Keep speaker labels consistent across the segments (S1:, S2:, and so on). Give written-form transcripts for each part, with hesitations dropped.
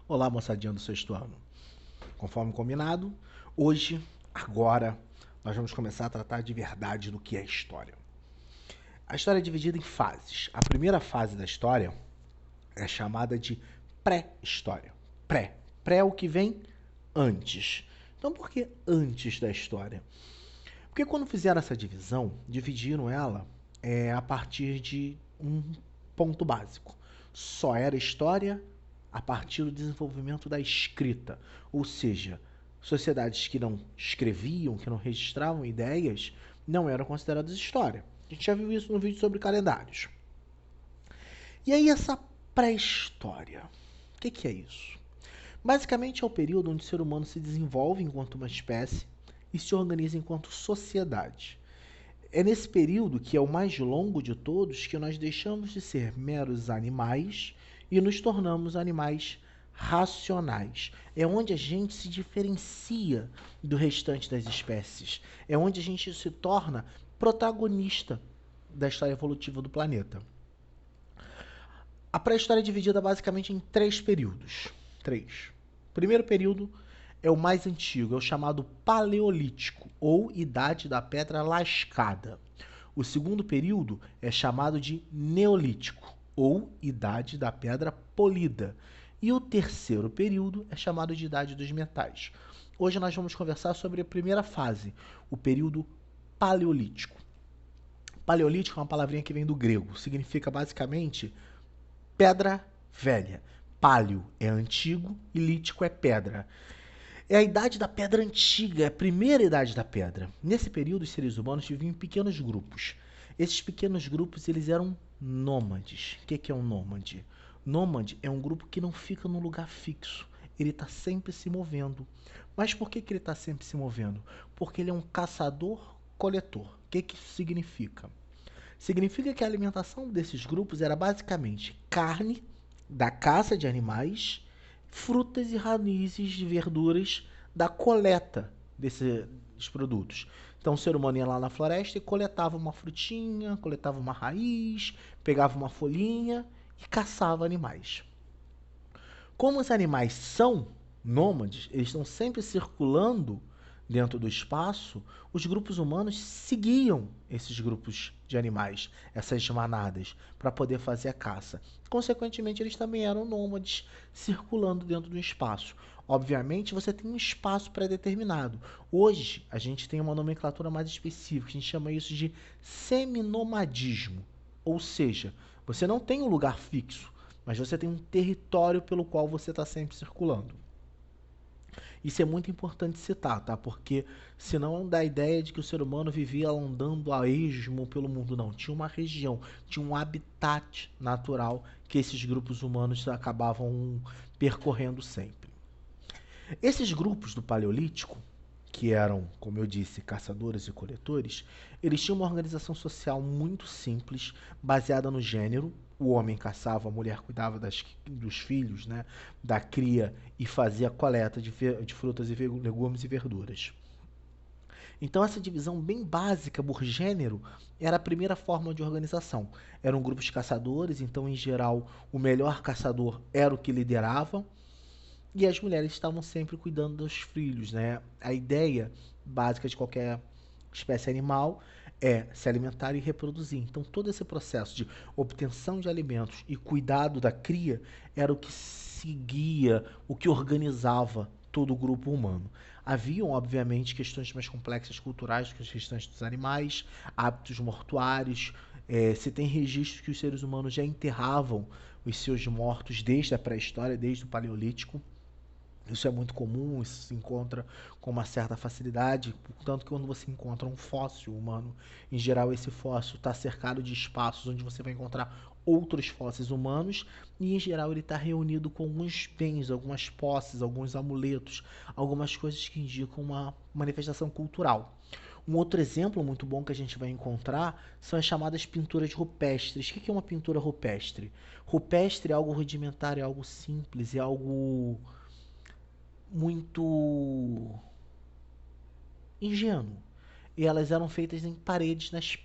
S1: Olá, moçadinha do sexto ano. Conforme combinado, hoje, agora, nós vamos começar a tratar de verdade do que é história. A história é dividida em fases. A primeira fase da história é chamada de pré-história. Pré. Pré é o que vem antes. Então, por que antes da história? Porque quando fizeram essa divisão, dividiram ela a partir de um ponto básico. Só era história a partir do desenvolvimento da escrita. Ou seja, sociedades que não escreviam, que não registravam ideias, não eram consideradas história. A gente já viu isso no vídeo sobre calendários. E aí essa pré-história, o que é isso? Basicamente é o período onde o ser humano se desenvolve enquanto uma espécie e se organiza enquanto sociedade. É nesse período, que é o mais longo de todos, que nós deixamos de ser meros animais e nos tornamos animais racionais. É onde a gente se diferencia do restante das espécies. É onde a gente se torna protagonista da história evolutiva do planeta. A pré-história é dividida basicamente em três períodos. Três. O primeiro período é o mais antigo, é o chamado Paleolítico, ou Idade da Pedra Lascada. O segundo período é chamado de Neolítico, ou Idade da Pedra Polida. E o terceiro período é chamado de Idade dos Metais. Hoje nós vamos conversar sobre a primeira fase, o período Paleolítico. Paleolítico é uma palavrinha que vem do grego, significa basicamente pedra velha. Paleo é antigo e lítico é pedra. É a idade da pedra antiga, é a primeira idade da pedra. Nesse período, os seres humanos viviam em pequenos grupos. Esses pequenos grupos eles eram nômades. O que é um nômade? Nômade é um grupo que não fica num lugar fixo. Ele está sempre se movendo. Mas por que ele está sempre se movendo? Porque ele é um caçador-coletor. O que isso significa? Significa que a alimentação desses grupos era basicamente carne da caça de animais, frutas e raízes de verduras da coleta desses produtos. Então o ser humano ia lá na floresta e coletava uma frutinha, coletava uma raiz, pegava uma folhinha e caçava animais. Como os animais são nômades, eles estão sempre circulando dentro do espaço, os grupos humanos seguiam esses grupos de animais, essas manadas, para poder fazer a caça. Consequentemente, eles também eram nômades circulando dentro do espaço. Obviamente, você tem um espaço pré-determinado. Hoje, a gente tem uma nomenclatura mais específica, a gente chama isso de seminomadismo. Ou seja, você não tem um lugar fixo, mas você tem um território pelo qual você está sempre circulando. Isso é muito importante citar, tá? Porque senão dá a ideia de que o ser humano vivia andando a esmo pelo mundo. Não, tinha uma região, tinha um habitat natural que esses grupos humanos acabavam percorrendo sempre. Esses grupos do Paleolítico, que eram, como eu disse, caçadores e coletores, eles tinham uma organização social muito simples, baseada no gênero. O homem caçava, a mulher cuidava dos filhos, né, da cria e fazia a coleta de frutas e legumes e verduras. Então essa divisão bem básica por gênero era a primeira forma de organização. Eram grupos de caçadores, então em geral o melhor caçador era o que liderava, e as mulheres estavam sempre cuidando dos filhos, né? A ideia básica de qualquer espécie animal é se alimentar e reproduzir. Então, todo esse processo de obtenção de alimentos e cuidado da cria era o que seguia, o que organizava todo o grupo humano. Haviam, obviamente, questões mais complexas culturais que os restantes dos animais, hábitos mortuários. Se tem registros que os seres humanos já enterravam os seus mortos desde a pré-história, desde o Paleolítico. Isso é muito comum, isso se encontra com uma certa facilidade, portanto que quando você encontra um fóssil humano, em geral esse fóssil está cercado de espaços onde você vai encontrar outros fósseis humanos, e em geral ele está reunido com alguns bens, algumas posses, alguns amuletos, algumas coisas que indicam uma manifestação cultural. Um outro exemplo muito bom que a gente vai encontrar são as chamadas pinturas rupestres. O que é uma pintura rupestre? Rupestre é algo rudimentar, é algo simples, é algo muito ingênuo. E elas eram feitas em paredes nas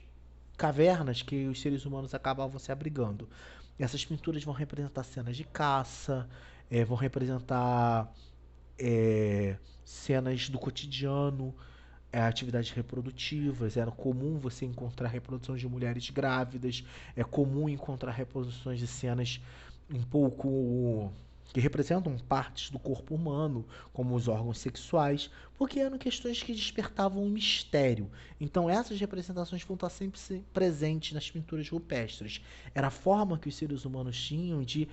S1: cavernas que os seres humanos acabavam se abrigando. Essas pinturas vão representar cenas de caça, vão representar cenas do cotidiano, atividades reprodutivas. Era comum você encontrar reproduções de mulheres grávidas, é comum encontrar reproduções de cenas um pouco que representam partes do corpo humano, como os órgãos sexuais, porque eram questões que despertavam um mistério. Então essas representações vão estar sempre presentes nas pinturas rupestres. Era a forma que os seres humanos tinham de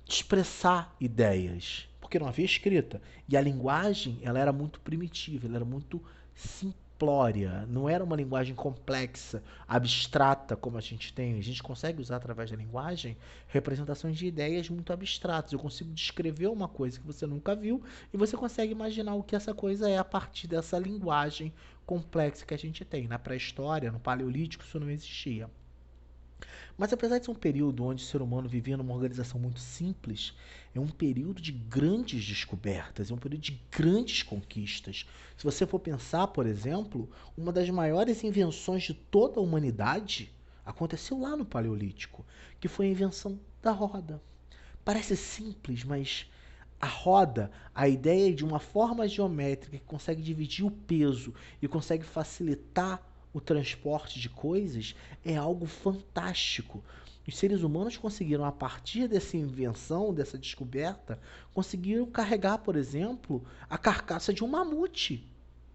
S1: expressar ideias, porque não havia escrita. E a linguagem, ela era muito primitiva, ela era muito simplória, não era uma linguagem complexa, abstrata como a gente tem. A gente consegue usar através da linguagem representações de ideias muito abstratas. Eu consigo descrever uma coisa que você nunca viu e você consegue imaginar o que essa coisa é a partir dessa linguagem complexa que a gente tem. Na pré-história, no Paleolítico, isso não existia. Mas apesar de ser um período onde o ser humano vivia numa organização muito simples, é um período de grandes descobertas, é um período de grandes conquistas. Se você for pensar, por exemplo, uma das maiores invenções de toda a humanidade aconteceu lá no Paleolítico, que foi a invenção da roda. Parece simples, mas a roda, a ideia de uma forma geométrica que consegue dividir o peso e consegue facilitar o transporte de coisas, é algo fantástico. Os seres humanos conseguiram, a partir dessa invenção, dessa descoberta, conseguiram carregar, por exemplo, a carcaça de um mamute.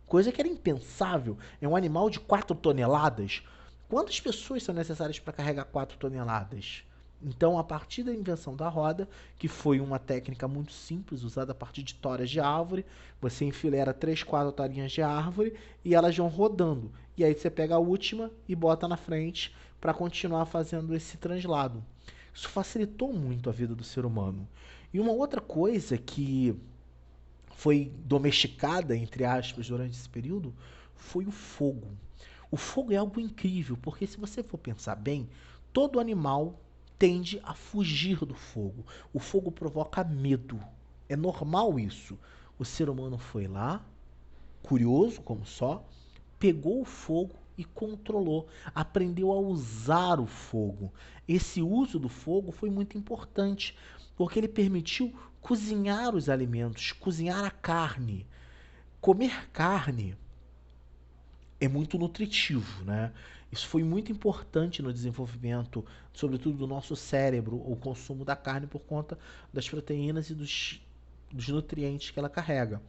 S1: Coisa que era impensável. É um animal de 4 toneladas. Quantas pessoas são necessárias para carregar 4 toneladas? Então, a partir da invenção da roda, que foi uma técnica muito simples, usada a partir de toras de árvore, você enfileira 3, 4 tarinhas de árvore e elas vão rodando. E aí você pega a última e bota na frente para continuar fazendo esse translado. Isso facilitou muito a vida do ser humano. E uma outra coisa que foi domesticada, entre aspas, durante esse período, foi o fogo. O fogo é algo incrível, porque se você for pensar bem, todo animal tende a fugir do fogo. O fogo provoca medo. É normal isso. O ser humano foi lá, curioso como só, pegou o fogo e controlou, aprendeu a usar o fogo. Esse uso do fogo foi muito importante, porque ele permitiu cozinhar os alimentos, cozinhar a carne. Comer carne é muito nutritivo, né? Isso foi muito importante no desenvolvimento, sobretudo do nosso cérebro, o consumo da carne por conta das proteínas e dos nutrientes que ela carrega.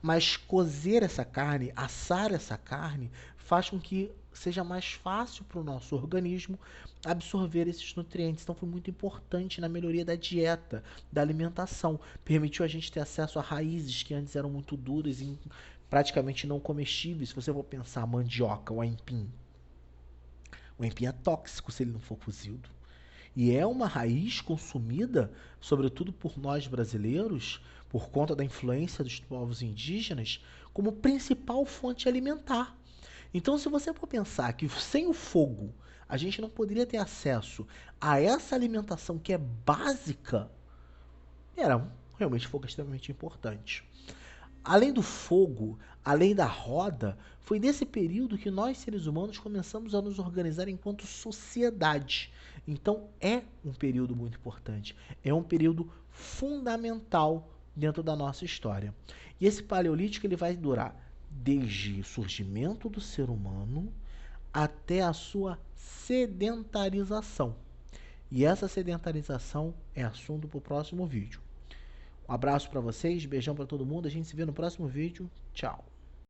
S1: Mas cozer essa carne, assar essa carne, faz com que seja mais fácil para o nosso organismo absorver esses nutrientes. Então foi muito importante na melhoria da dieta, da alimentação. Permitiu a gente ter acesso a raízes que antes eram muito duras e praticamente não comestíveis. Se você for pensar a mandioca, o aipim. O aipim é tóxico se ele não for cozido. E é uma raiz consumida, sobretudo por nós brasileiros, por conta da influência dos povos indígenas, como principal fonte alimentar. Então, se você for pensar que sem o fogo a gente não poderia ter acesso a essa alimentação que é básica, era realmente fogo extremamente importante. Além do fogo, além da roda, foi nesse período que nós, seres humanos, começamos a nos organizar enquanto sociedade. Então, é um período muito importante. É um período fundamental dentro da nossa história. E esse paleolítico ele vai durar desde o surgimento do ser humano até a sua sedentarização. E essa sedentarização é assunto para o próximo vídeo. Um abraço para vocês, beijão para todo mundo. A gente se vê no próximo vídeo. Tchau.